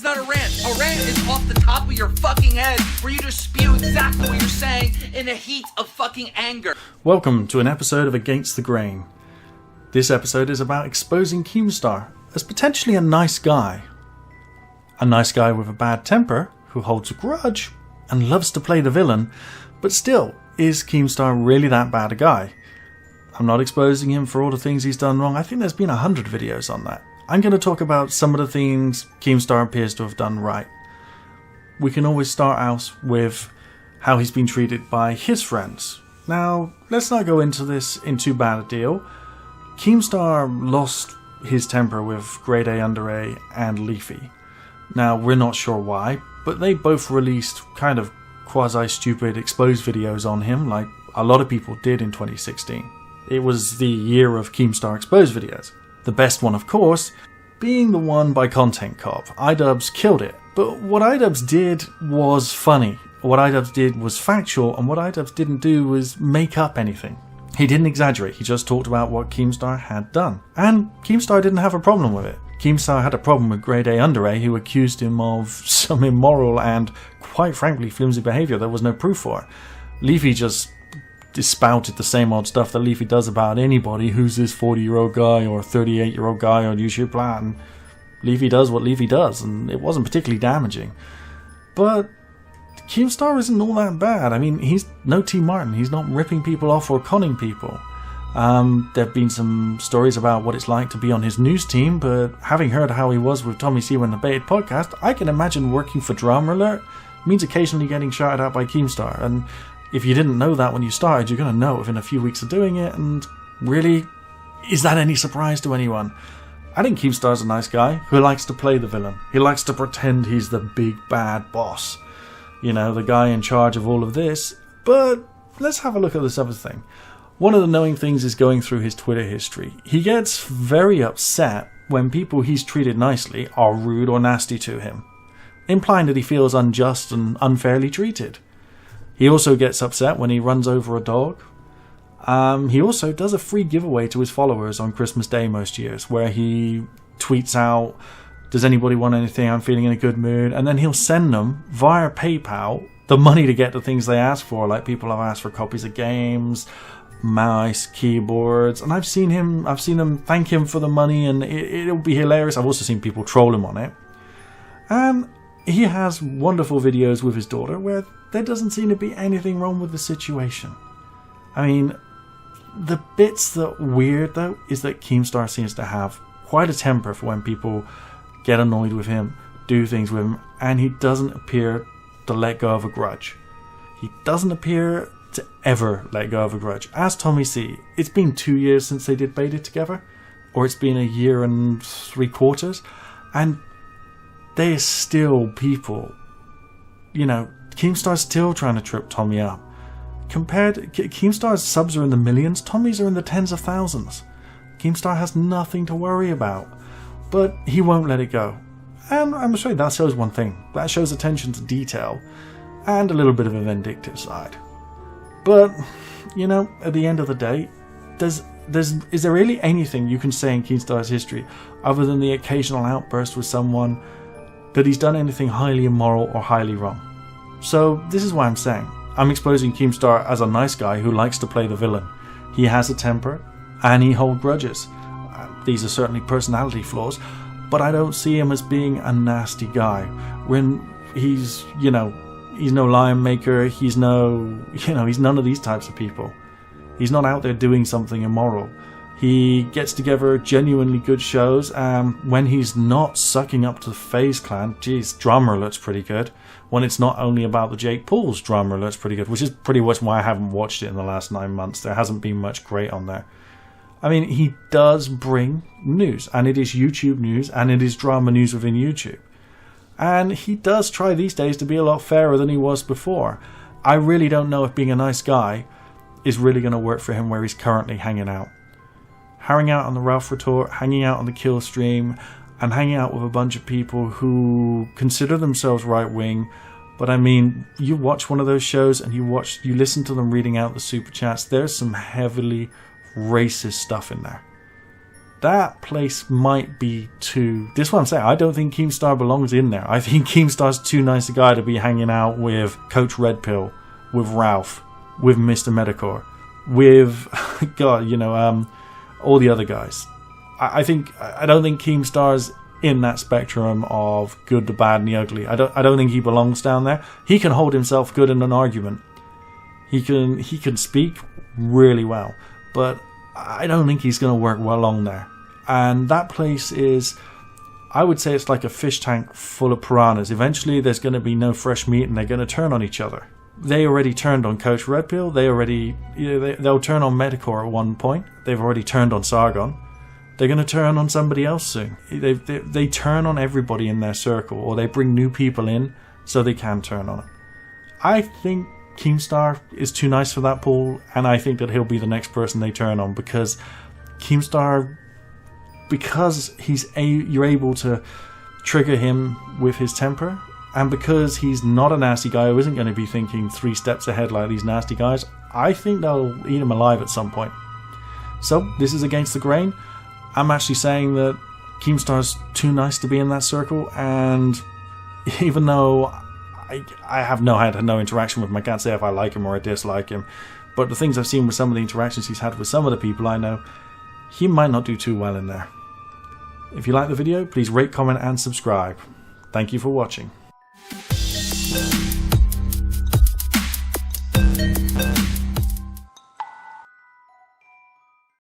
not a rant. A rant is off the top of your fucking head where you just spew exactly what you're saying in the heat of fucking anger. Welcome to an episode of Against the Grain. This episode is about exposing KeemStar as potentially a nice guy. A nice guy with a bad temper who holds a grudge and loves to play the villain, but still, is KeemStar really that bad a guy? I'm not exposing him for all the things he's done wrong. I think there's been 100 videos on that. I'm going to talk about some of the things KeemStar appears to have done right. We can always start out with how he's been treated by his friends. Now, let's not go into this in too bad a deal. KeemStar lost his temper with GradeA and Leafy. Now, we're not sure why, but they both released kind of quasi-stupid exposed videos on him, like a lot of people did in 2016. It was the year of KeemStar Exposed videos. The best one, of course, being the one by Content Cop. iDubbbz killed it. But what iDubbbz did was funny. What iDubbbz did was factual, and what iDubbbz didn't do was make up anything. He didn't exaggerate, he just talked about what KeemStar had done. And KeemStar didn't have a problem with it. KeemStar had a problem with GradeA who accused him of some immoral and, quite frankly, flimsy behaviour there was no proof for. Leafy just spouted the same old stuff that Leafy does about anybody who's this 40-year-old guy or 38-year-old guy on YouTube plan. Leafy does what Leafy does, and it wasn't particularly damaging. But KeemStar isn't all that bad. I mean, he's no T. Martin. He's not ripping people off or conning people. There have been some stories about what it's like to be on his news team, but having heard how he was with TommyC when the Baited podcast, I can imagine working for Drama Alert means occasionally getting shouted at by KeemStar. And if you didn't know that when you started, you're going to know within a few weeks of doing it, and really, is that any surprise to anyone? I think KeemStar's a nice guy who likes to play the villain. He likes to pretend he's the big bad boss. You know, the guy in charge of all of this. But let's have a look at this other thing. One of the knowing things is going through his Twitter history. He gets very upset when people he's treated nicely are rude or nasty to him, implying that he feels unjust and unfairly treated. He also gets upset when he runs over a dog. He also does a free giveaway to his followers on Christmas Day most years, where he tweets out, "Does anybody want anything? I'm feeling in a good mood." And then he'll send them via PayPal the money to get the things they ask for. Like people have asked for copies of games, mouse, keyboards, and I've seen them thank him for the money, and it'll be hilarious. I've also seen people troll him on it. And he has wonderful videos with his daughter where there doesn't seem to be anything wrong with the situation. I mean, the bits that weird though is that KeemStar seems to have quite a temper for when people get annoyed with him, do things with him, and he doesn't appear to let go of a grudge. He doesn't appear to ever let go of a grudge. Ask TommyC. It's been 2 years since they did Baited together, or it's been 1 year and 3/4, and there's still people. You know, KeemStar's still trying to trip Tommy up. KeemStar's subs are in the millions, Tommy's are in the tens of thousands. KeemStar has nothing to worry about, but he won't let it go. And I'm afraid that shows one thing. That shows attention to detail and a little bit of a vindictive side. But, you know, at the end of the day, is there really anything you can say in KeemStar's history other than the occasional outburst with someone that he's done anything highly immoral or highly wrong? So this is why I'm saying I'm exposing KeemStar as a nice guy who likes to play the villain. He has a temper and he holds grudges. These are certainly personality flaws, but I don't see him as being a nasty guy. When he's no lion maker, he's none of these types of people. He's not out there doing something immoral. He gets together genuinely good shows. When he's not sucking up to the FaZe clan, geez, Drama Alert's pretty good. When it's not only about the Jake Pauls, Drama Alert's pretty good, which is pretty much why I haven't watched it in the last 9 months. There hasn't been much great on there. I mean, he does bring news, and it is YouTube news, and it is drama news within YouTube. And he does try these days to be a lot fairer than he was before. I really don't know if being a nice guy is really going to work for him where he's currently hanging out. Hanging out on the Ralph Retort, hanging out on the Kill Stream, and hanging out with a bunch of people who consider themselves right-wing. But I mean, you watch one of those shows and you listen to them reading out the super chats, there's some heavily racist stuff in there. that place might be too... This is what I'm saying. I don't think KeemStar belongs in there. I think KeemStar's too nice a guy to be hanging out with Coach Red Pill, with Ralph, with Mr. Metacore, with God, you know, all the other guys. I don't think KeemStar's in that spectrum of good, the bad, and the ugly. I don't think he belongs down there. He can hold himself good in an argument. He can speak really well, but I don't think he's going to work well on there. And that place is, I would say it's like a fish tank full of piranhas. Eventually there's going to be no fresh meat and they're going to turn on each other. They already turned on Coach Red Pill. They'll turn on Metacore at one point. They've already turned on Sargon. They're going to turn on somebody else soon. They turn on everybody in their circle, or they bring new people in so they can turn on it. I think KeemStar is too nice for that pool, and I think that he'll be the next person they turn on, because KeemStar, because you're able to trigger him with his temper, and because he's not a nasty guy who isn't going to be thinking 3 steps ahead like these nasty guys, I think they'll eat him alive at some point. So this is against the grain. I'm actually saying that KeemStar's too nice to be in that circle, and even though I have had no interaction with him, I can't say if I like him or I dislike him, but the things I've seen with some of the interactions he's had with some of the people I know, he might not do too well in there. If you like the video, please rate, comment and subscribe. Thank you for watching.